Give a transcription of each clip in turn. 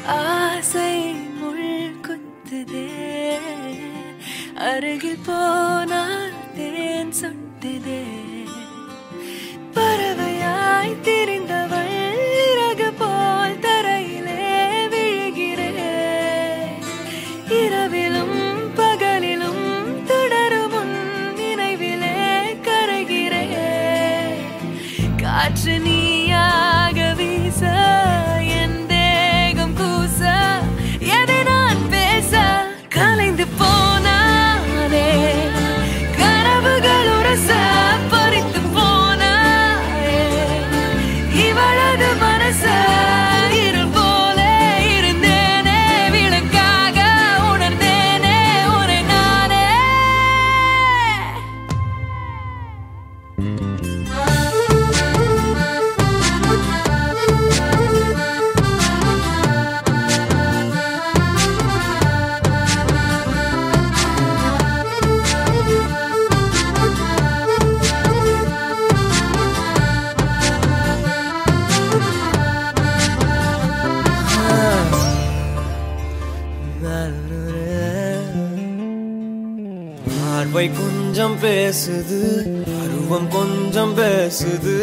ஆசை முள் குத்துதே, அருகில் போனால் தேன் சொட்டுதே. பறவையாய் திரிந்தவள் இறகு போல் தரையிலே விழுகிறேன். இரவிலும் பகலிலும் தொடரும் உன் நினைவிலே கரைகிறேன். காற்று நீயாக வீச என் தேகம் கூச, எதை நான் பேச கலைந்து போனானே. கனவுகள் உரச பறித்து போனானே. இவளது மனச இருள் போல இருந்தேனே, விளக்காக உணர்ந்தேனே உன்னை நானே. பார்வை கொஞ்சம் பேசுது, அருவம் கொஞ்சம் பேசுது,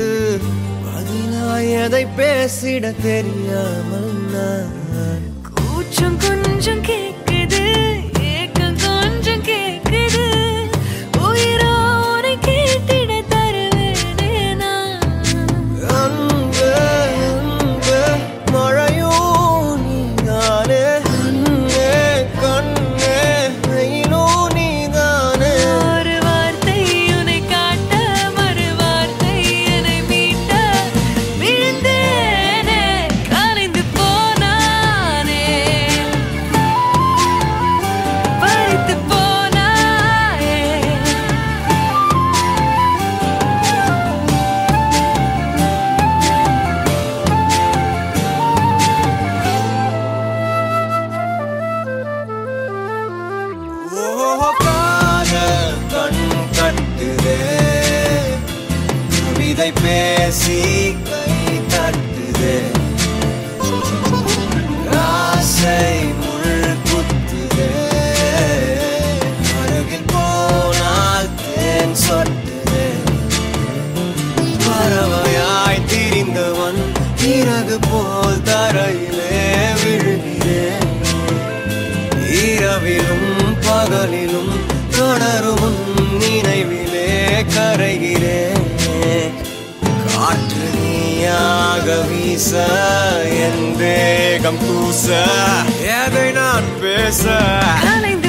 பதிலாய் எதை பேசிட தெரியாமல் நான். கூச்சம் கொஞ்சம் கேக்குது, ஏக்கம் கொஞ்சம் கேக்குது, உயிரோ உன்னை கேட்டிட தருவேனே நான். அன்பே அன்பே மழையோ நீதானே, கண்ணே கண்ணே வெயிலோ நீதானே. ஒரு வார்த்தை உன்னை காட்ட, மறு வார்த்தை என்னை மீட்ட, விழுந்தேனே கலைந்து போனானே. பறித்து போனாயே. ஓ காதல் கண் கட்டுதே, கவிதை பேசி கை தட்டுதே. ஆசை முள் குத்துதே, அருகில் போனால் தேன் சொட்டுதே. பறவையாய் திரிந்தவன் இறகு போல் தரையிலே விழுகிறேன். இரவிலும் பகலிலும் தொடரும் உன் நினைவிலே கரைகிறேன். காற்று நீயாக வீச என் தேகம் கூச, எதை நான் பேச கலைந்து